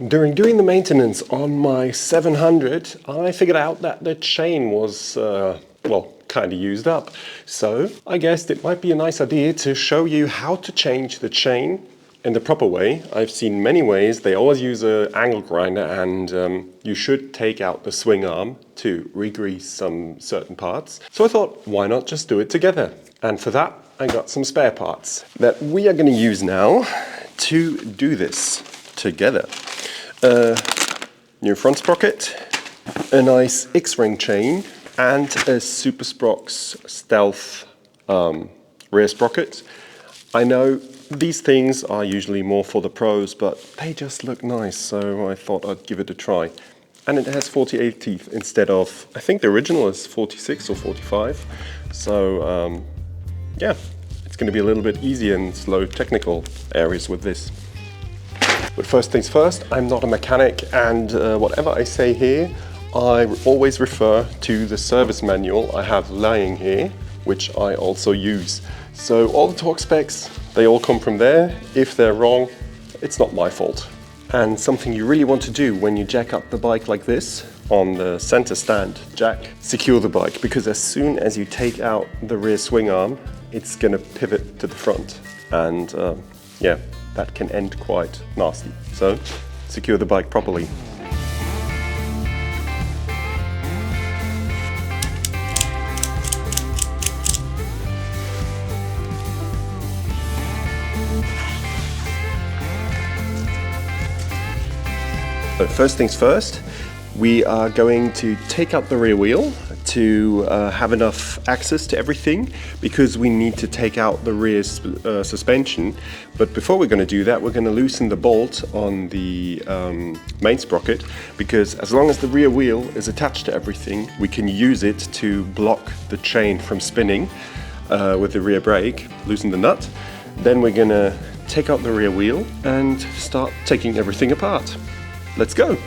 During doing the maintenance on my 700, I figured out that the chain was, well, kind of used up. So I guessed it might be a nice idea to show you how to change the chain in the proper way. I've seen many ways. They always use an angle grinder, and you should take out the swing arm to regrease some certain parts. So I thought, why not just do it together? And for that, I got some spare parts that we are going to use now to do this together. New front sprocket, a nice X-ring chain, and a SuperSprox Stealth rear sprocket. I know these things are usually more for the pros, but they just look nice, so I thought I'd give it a try. And it has 48 teeth instead of, I think the original is 46 or 45. So yeah, it's going to be a little bit easier in slow technical areas with this. But first things first, I'm not a mechanic, and whatever I say here, I always refer to the service manual I have lying here, which I also use. So all the torque specs, they all come from there. If they're wrong, it's not my fault. And something you really want to do when you jack up the bike like this, on the center stand jack, secure the bike, because as soon as you take out the rear swing arm, it's gonna pivot to the front. And yeah, that can end quite nasty. So secure the bike properly. So first things first, we are going to take out the rear wheel to have enough access to everything, because we need to take out the rear suspension. But before we're going to do that, we're going to loosen the bolt on the main sprocket, because as long as the rear wheel is attached to everything, we can use it to block the chain from spinning with the rear brake. Loosen the nut. Then we're going to take out the rear wheel and start taking everything apart. Let's go!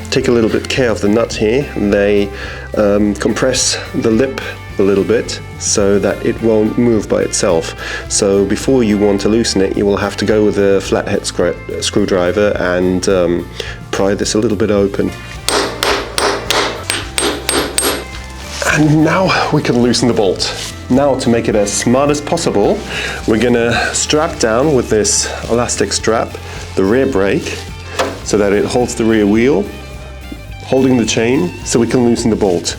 Take a little bit care of the nuts here. They compress the lip a little bit so that it won't move by itself. So before you want to loosen it, you will have to go with a flathead screwdriver and pry this a little bit open. And now we can loosen the bolt. Now, to make it as smart as possible, we're gonna strap down with this elastic strap the rear brake so that it holds the rear wheel, holding the chain so we can loosen the bolt.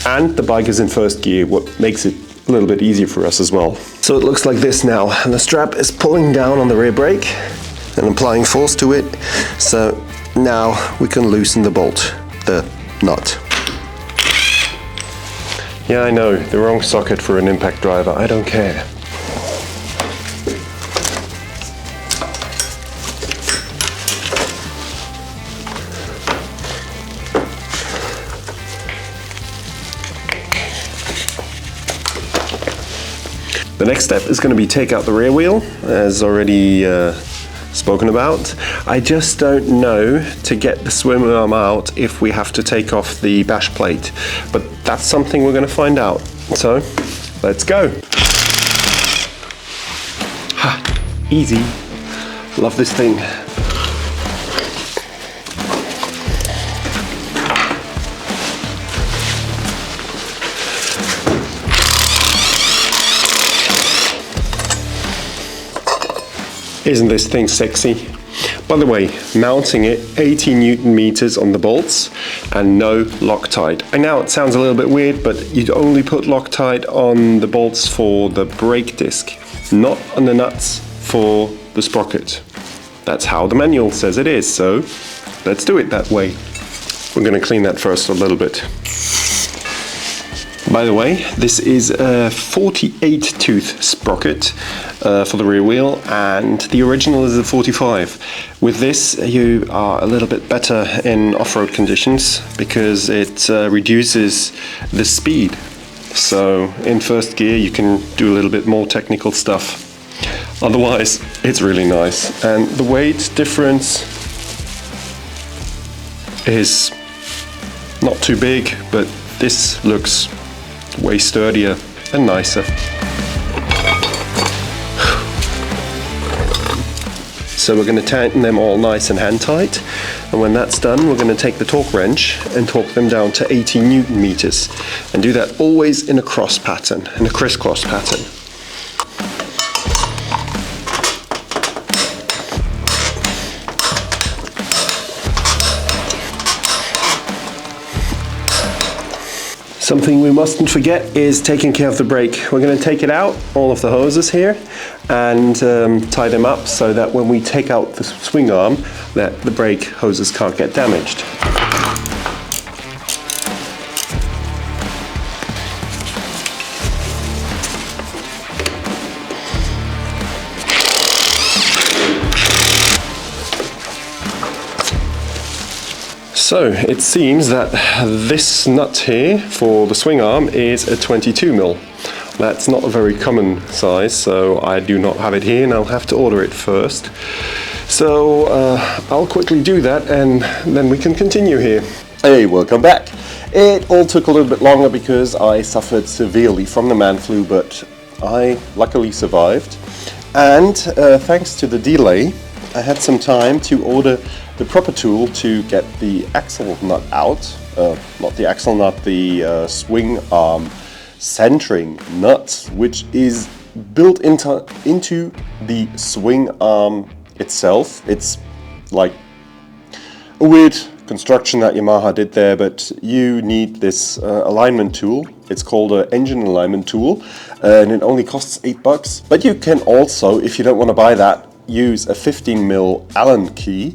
And the bike is in first gear, what makes it a little bit easier for us as well. So it looks like this now, and the strap is pulling down on the rear brake and applying force to it. So now we can loosen the bolt, the nut. Yeah, I know, the wrong socket for an impact driver, I don't care. The next step is going to be take out the rear wheel, as already spoken about. I just don't know to get the swim arm out if we have to take off the bash plate, but that's something we're going to find out. So let's go. Ha, easy. Love this thing. Isn't this thing sexy? By the way, mounting it 80 Newton meters on the bolts and no Loctite. I know it sounds a little bit weird, but you'd only put Loctite on the bolts for the brake disc, not on the nuts for the sprocket. That's how the manual says it is, so let's do it that way. We're going to clean that first a little bit. By the way, this is a 48 tooth sprocket for the rear wheel, and the original is a 45. With this you are a little bit better in off-road conditions because it reduces the speed. So in first gear you can do a little bit more technical stuff. Otherwise it's really nice, and the weight difference is not too big, but this looks way sturdier. and nicer. So we're going to tighten them all nice and hand tight, and when that's done we're going to take the torque wrench and torque them down to 80 Newton meters, and do that always in a cross pattern, in a crisscross pattern. Something we mustn't forget is taking care of the brake. We're going to take it out, all of the hoses here, and tie them up so that when we take out the swing arm, that the brake hoses can't get damaged. So it seems that this nut here for the swing arm is a 22 mil. That's not a very common size, so I do not have it here and I'll have to order it first. So I'll quickly do that and then we can continue here. Hey, welcome back. It all took a little bit longer because I suffered severely from the man flu, but I luckily survived. And thanks to the delay, I had some time to order the proper tool to get the axle nut out. Not the axle nut, the swing arm centering nut, which is built into the swing arm itself. It's like a weird construction that Yamaha did there, but you need this alignment tool. It's called an engine alignment tool, and it only costs $8. But you can also, if you don't want to buy that, use a 15 mil Allen key.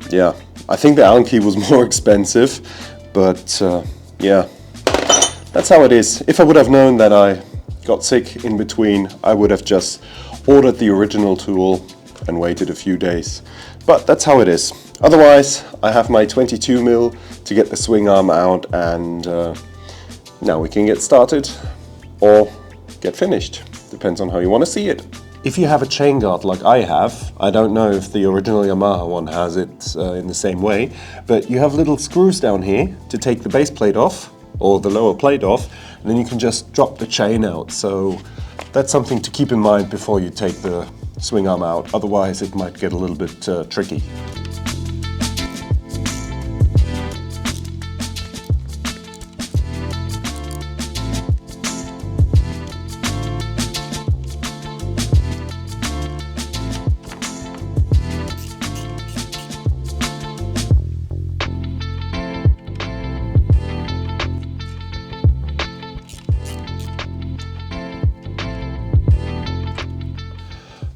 Yeah, I think the Allen key was more expensive, but yeah, that's how it is. If I would have known that I got sick in between, I would have just ordered the original tool and waited a few days. But that's how it is. Otherwise, I have my 22 mil to get the swing arm out, and now we can get started or get finished. Depends on how you want to see it. If you have a chain guard like I have, I don't know if the original Yamaha one has it in the same way, but you have little screws down here to take the base plate off, or the lower plate off, and then you can just drop the chain out. So that's something to keep in mind before you take the swing arm out, otherwise it might get a little bit tricky.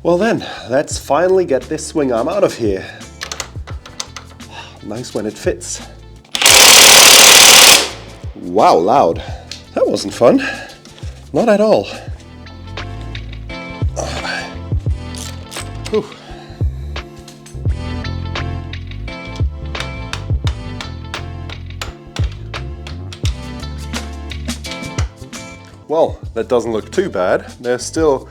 Well then, let's finally get this swing arm out of here. Nice when it fits. Wow, loud. That wasn't fun. Not at all. Whew. Well, that doesn't look too bad. There's still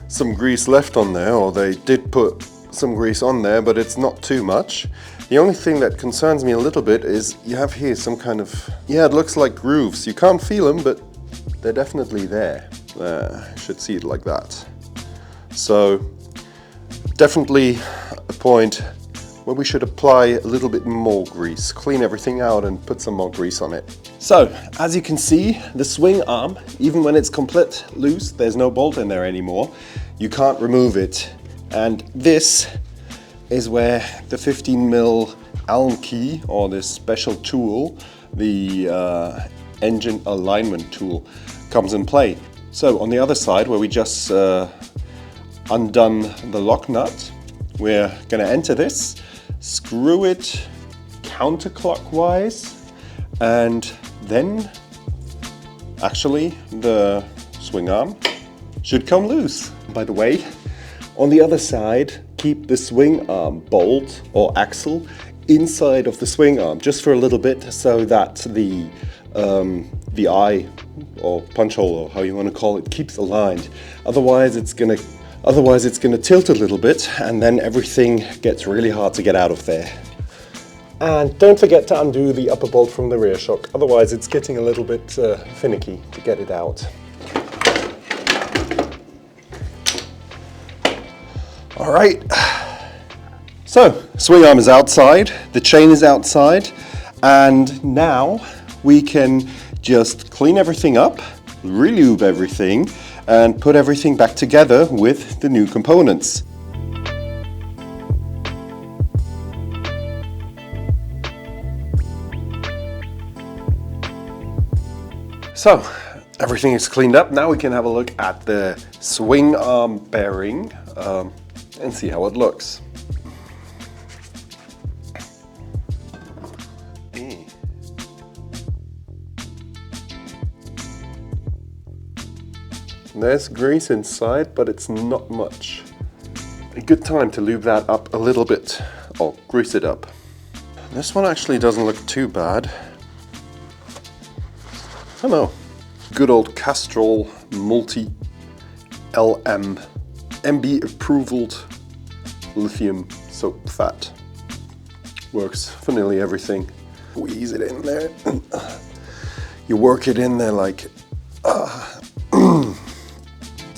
some grease left on there, or they did put some grease on there, but it's not too much. The only thing that concerns me a little bit is you have here some kind of, yeah, it looks like grooves. You can't feel them, but they're definitely there. You should see it like that. So definitely a point where we should apply a little bit more grease, clean everything out and put some more grease on it. So as you can see, the swing arm, even when it's complete loose, there's no bolt in there anymore. You can't remove it. And this is where the 15 mil Allen key, or this special tool, the engine alignment tool, comes in play. So on the other side, where we just undone the lock nut, we're going to enter this, screw it counterclockwise, and then actually the swing arm should come loose. By the way, on the other side, keep the swing arm bolt or axle inside of the swing arm just for a little bit, so that the eye or punch hole, or how you want to call it, keeps aligned. Otherwise it's gonna tilt a little bit, and then everything gets really hard to get out of there. And don't forget to undo the upper bolt from the rear shock, otherwise it's getting a little bit finicky to get it out. All right, so swing arm is outside, the chain is outside, and now we can just clean everything up, relube everything, and put everything back together with the new components. So, everything is cleaned up. Now we can have a look at the swing arm bearing and see how it looks. There's grease inside, but it's not much. A good time to lube that up a little bit, or grease it up. This one actually doesn't look too bad. I don't know. Good old Castrol Multi LM MB approved lithium soap fat. Works for nearly everything. Squeeze it in there. You work it in there like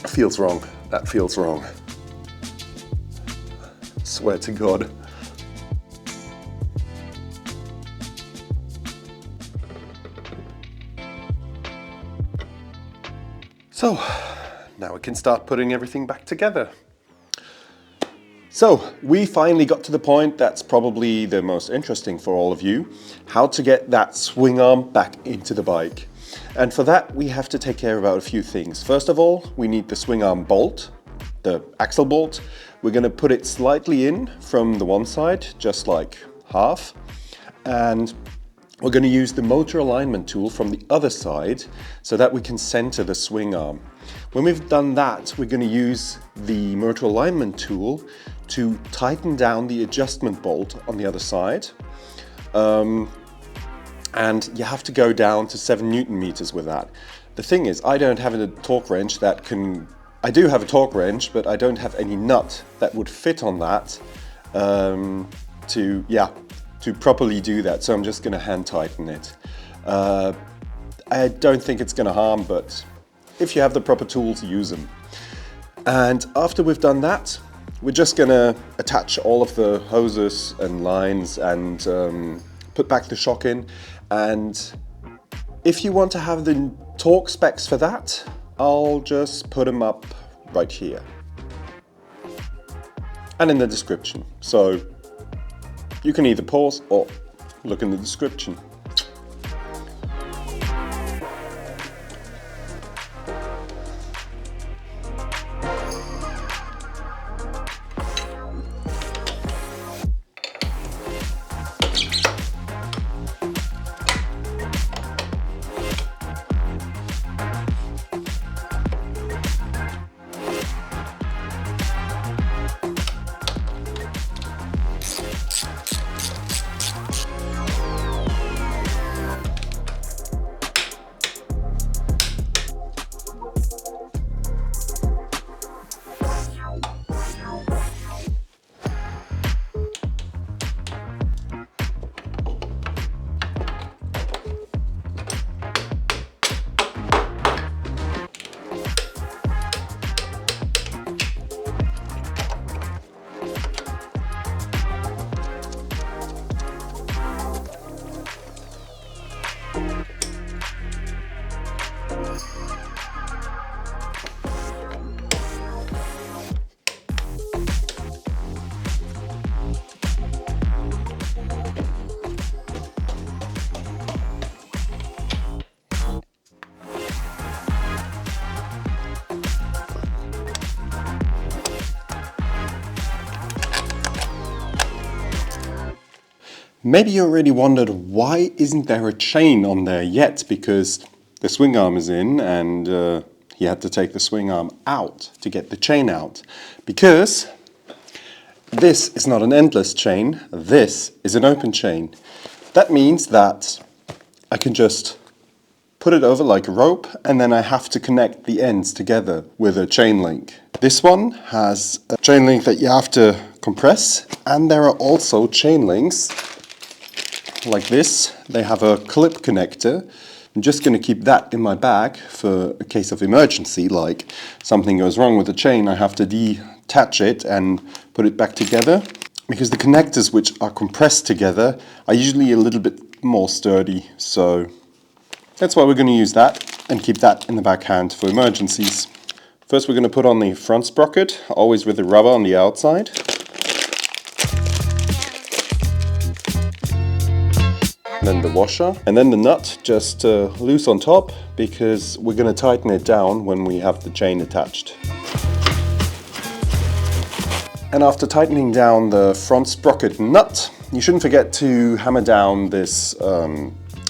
feels wrong. That feels wrong. Swear to God. So, now we can start putting everything back together. So, we finally got to the point that's probably the most interesting for all of you, how to get that swing arm back into the bike. And for that, we have to take care about a few things. First of all, we need the swing arm bolt, the axle bolt. We're going to put it slightly in from the one side, just like half. And we're going to use the motor alignment tool from the other side so that we can center the swing arm. When we've done that, we're going to use the motor alignment tool to tighten down the adjustment bolt on the other side. And you have to go down to 7 Newton meters with that. The thing is, I don't have a torque wrench that can... I do have a torque wrench, but I don't have any nut that would fit on that to properly do that. So I'm just going to hand tighten it. I don't think it's going to harm, but if you have the proper tools, use them. And after we've done that, we're just going to attach all of the hoses and lines and put back the shock in. And if you want to have the torque specs for that, I'll just put them up right here and in the description. So you can either pause or look in the description. Maybe you already wondered, why isn't there a chain on there yet? Because the swing arm is in and he had to take the swing arm out to get the chain out. Because this is not an endless chain, this is an open chain. That means that I can just put it over like a rope and then I have to connect the ends together with a chain link. This one has a chain link that you have to compress, and there are also chain links like this. They have a clip connector. I'm just going to keep that in my bag for a case of emergency, like something goes wrong with the chain, I have to attach it and put it back together, because the connectors which are compressed together are usually a little bit more sturdy. So that's why we're going to use that and keep that in the backhand for emergencies. First we're going to put on the front sprocket, always with the rubber on the outside. Then the washer, and then the nut just loose on top, because we're going to tighten it down when we have the chain attached. And after tightening down the front sprocket nut, you shouldn't forget to hammer down this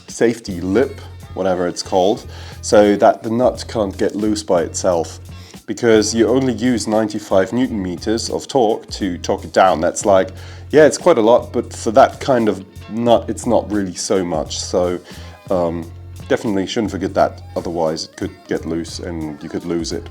safety lip, whatever it's called, so that the nut can't get loose by itself, because you only use 95 Newton meters of torque to torque it down. That's like, yeah, it's quite a lot, but for that kind of nut it's not really so much. So definitely shouldn't forget that, otherwise it could get loose and you could lose it.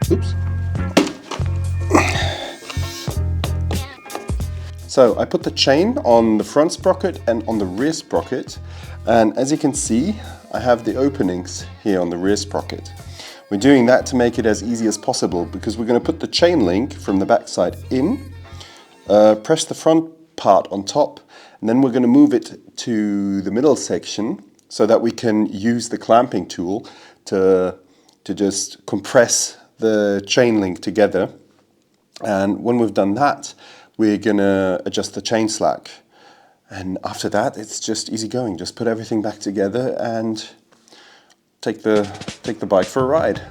Oops. So I put the chain on the front sprocket and on the rear sprocket, and as you can see I have the openings here on the rear sprocket. We're doing that to make it as easy as possible, because we're going to put the chain link from the back side in, press the front part on top, and then we're going to move it to the middle section so that we can use the clamping tool to just compress the chain link together. And when we've done that, we're going to adjust the chain slack. And after that, it's just easy going. Just put everything back together and take the bike for a ride.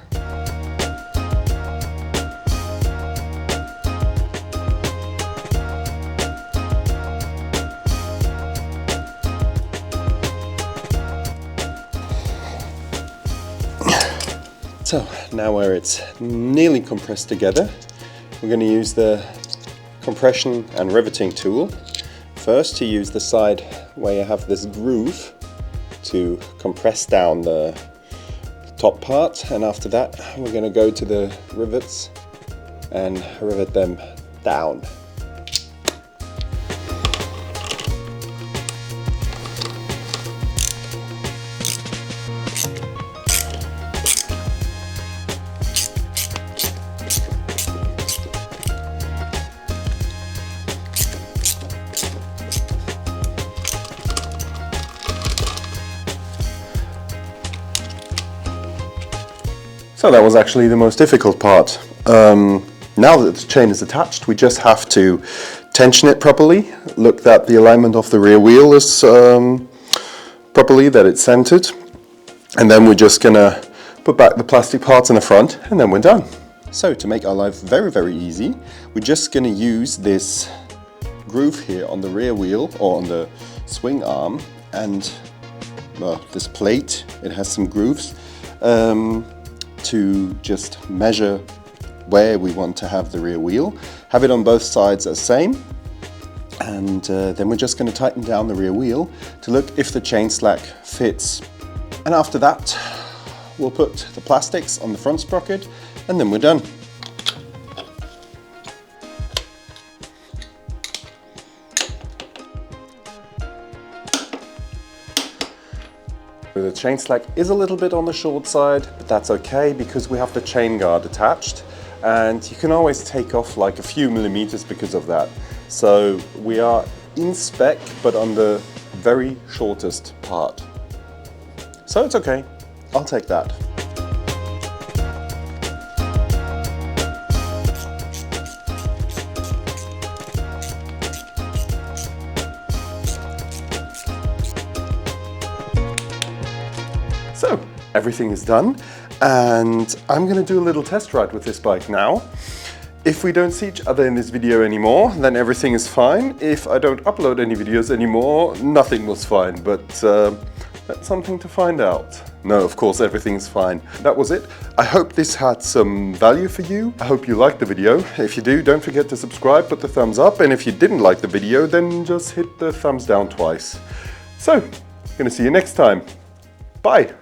So now where it's nearly compressed together, we're going to use the compression and riveting tool. First, to use the side where you have this groove to compress down the top part, and after that we're going to go to the rivets and rivet them down. So that was actually the most difficult part. Now that the chain is attached, we just have to tension it properly, look that the alignment of the rear wheel is properly, that it's centered, and then we're just gonna put back the plastic parts in the front, and then we're done. So to make our life very, very easy, we're just gonna use this groove here on the rear wheel, or on the swing arm, and this plate, it has some grooves, to just measure where we want to have the rear wheel, have it on both sides the same, and then we're just going to tighten down the rear wheel to look if the chain slack fits. And after that we'll put the plastics on the front sprocket, and then we're done. The chain slack is a little bit on the short side, but that's okay because we have the chain guard attached, and you can always take off like a few millimeters because of that. So we are in spec, but on the very shortest part. So it's okay, I'll take that. So everything is done, and I'm going to do a little test ride with this bike now. If we don't see each other in this video anymore, then everything is fine. If I don't upload any videos anymore, nothing was fine, but that's something to find out. No, of course, everything's fine. That was it. I hope this had some value for you. I hope you liked the video. If you do, don't forget to subscribe, put the thumbs up, and if you didn't like the video, then just hit the thumbs down twice. So, gonna see you next time. Bye.